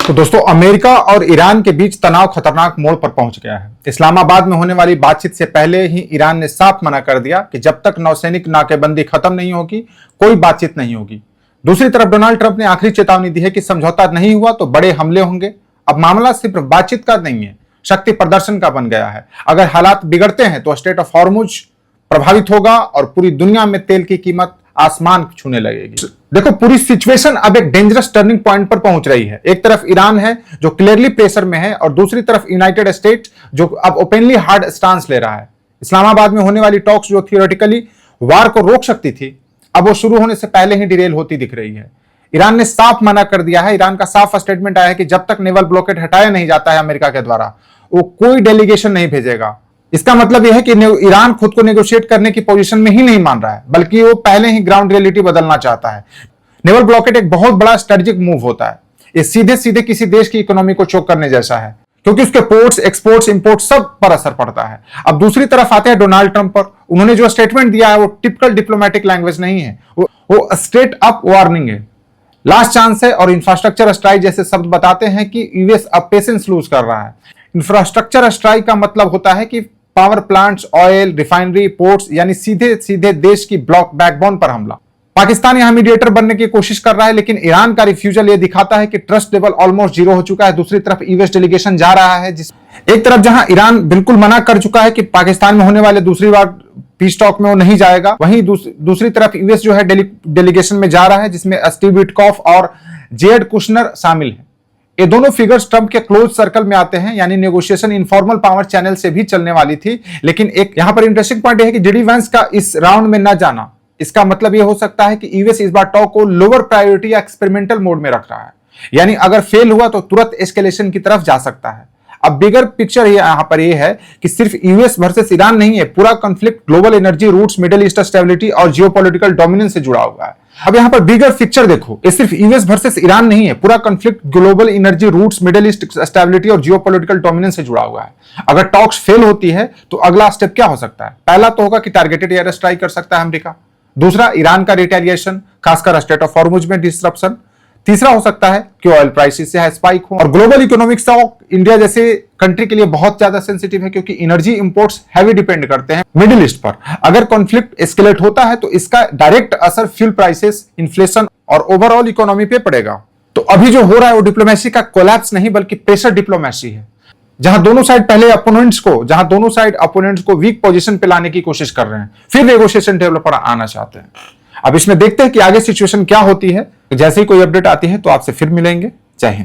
तो दोस्तों, अमेरिका और ईरान के बीच तनाव खतरनाक मोड़ पर पहुंच गया है। इस्लामाबाद में होने वाली बातचीत से पहले ही ईरान ने साफ मना कर दिया कि जब तक नौसैनिक नाकेबंदी खत्म नहीं होगी, कोई बातचीत नहीं होगी। दूसरी तरफ डोनाल्ड ट्रंप ने आखिरी चेतावनी दी है कि समझौता नहीं हुआ तो बड़े हमले होंगे। अब मामला सिर्फ बातचीत का नहीं है, शक्ति प्रदर्शन का बन गया है। अगर हालात बिगड़ते हैं तो स्ट्रेट ऑफ हॉर्मुज प्रभावित होगा और पूरी दुनिया में तेल की कीमत आसमान छूने लगेगी। देखो, पूरी सिचुएशन अब एक डेंजरस टर्निंग पॉइंट पर पहुंच रही है। एक तरफ ईरान है जो क्लियरली प्रेशर में है और दूसरी तरफ यूनाइटेड स्टेट्स जो अब ओपनली हार्ड स्टांस ले रहा है। इस्लामाबाद में होने वाली टॉक्स जो थियोरेटिकली वार को रोक सकती थी, अब वो शुरू होने से पहले ही डिरेल होती दिख रही है। ईरान ने साफ मना कर दिया है। ईरान का साफ स्टेटमेंट आया है कि जब तक नेवल ब्लॉकेड हटाया नहीं जाता है अमेरिका के द्वारा, वो कोई डेलीगेशन नहीं भेजेगा। इसका मतलब यह है कि ईरान खुद को नेगोशिएट करने की पोजीशन में ही नहीं मान रहा है, बल्कि वो पहले ही ग्राउंड रियलिटी बदलना चाहता है। नेवल ब्लॉकेड एक बहुत बड़ा स्ट्रेटेजिक मूव होता है। ये सीधे सीधे किसी देश की इकोनॉमी को चोक करने जैसा है, क्योंकि उसके पोर्ट्स, एक्सपोर्ट्स, इंपोर्ट्स सब पर असर पड़ता है। अब दूसरी तरफ आते हैं डोनाल्ड ट्रंप पर। उन्होंने जो स्टेटमेंट दिया है वो टिपिकल डिप्लोमेटिक लैंग्वेज नहीं है, वो स्ट्रेट अप वार्निंग है। लास्ट चांस है और इंफ्रास्ट्रक्चर स्ट्राइक जैसे शब्द बताते हैं कि यूएस अब पेशेंस लूज कर रहा है। इंफ्रास्ट्रक्चर स्ट्राइक का मतलब होता है कि power plants, oil, refinery, ports, यानी सीधे सीधे देश की ब्लॉक बैकबोन पर हमला। पाकिस्तान यहां मीडिएटर बनने की कोशिश कर रहा है, लेकिन ईरान का रिफ्यूजल ये दिखाता है कि ट्रस्ट लेवल ऑलमोस्ट जीरो हो चुका है। दूसरी तरफ यूएस डेलीगेशन जा रहा है, एक तरफ जहां ईरान बिल्कुल मना कर चुका है कि पाकिस्तान में होने वाले दूसरी बार पीस टॉक में वो नहीं जाएगा, वहीं दूसरी तरफ यूएस जो है डेलीगेशन में जा रहा है, जिसमें स्टीव विटकॉफ और जेड कुशनर शामिल है। ये दोनों फिगर्स ट्रंप के क्लोज सर्कल में आते हैं, यानी नेगोशिएशन इनफॉर्मल पावर चैनल से भी चलने वाली थी। लेकिन एक यहां पर इंटरेस्टिंग पॉइंट है कि जेडी वैंस का इस राउंड में न जाना, इसका मतलब यह हो सकता है कि यूएस इस बार टॉक को लोअर प्रायोरिटी या एक्सपेरिमेंटल मोड में रख रहा है, यानी अगर फेल हुआ तो तुरंत एस्केलेशन की तरफ जा सकता है। अब बिगर पिक्चर यहां पर यह है कि सिर्फ यूएस वर्सेस ईरान नहीं है, पूरा conflict global energy routes, middle east stability और जियोपॉलिटिकल डोमिनेंस से जुड़ा हुआ है। अब यहां पर बिगर पिक्चर देखो, ये सिर्फ यूएस वर्सेस ईरान नहीं है, पूरा conflict global energy routes, middle east stability और जियोपॉलिटिकल डोमिनेंस से जुड़ा हुआ है। अगर टॉक्स फेल होती है तो अगला स्टेप क्या हो सकता है? पहला तो होगा कि टारगेटेड एयर स्ट्राइक कर सकता है अमेरिका। दूसरा, ईरान का रिटेलिएशन, खासकर स्ट्रेट ऑफ हॉर्मुज में डिसरप्शन। तीसरा हो सकता है कि ऑयल प्राइसेस से स्पाइक हो। और ग्लोबल इकोनॉमिक शॉक इंडिया जैसे कंट्री के लिए बहुत ज्यादा सेंसिटिव है, क्योंकि एनर्जी इंपोर्ट्स हैवी डिपेंड करते हैं मिडिल ईस्ट पर। अगर कॉन्फ्लिक्ट एस्केलेट होता है तो इसका डायरेक्ट असर फ्यूल प्राइसेस, इन्फ्लेशन और ओवरऑल इकोनॉमी पे पड़ेगा। तो अभी जो हो रहा है वो डिप्लोमेसी का कोलैप्स नहीं, बल्कि प्रेशर डिप्लोमेसी है, जहां दोनों साइड अपोनेंट्स को वीक पोजीशन पे लाने की कोशिश कर रहे हैं, फिर नेगोशिएशन टेबल पर आना चाहते हैं। अब इसमें देखते हैं कि आगे सिचुएशन क्या होती है। जैसे ही कोई अपडेट आती है तो आपसे फिर मिलेंगे। जय हिंद।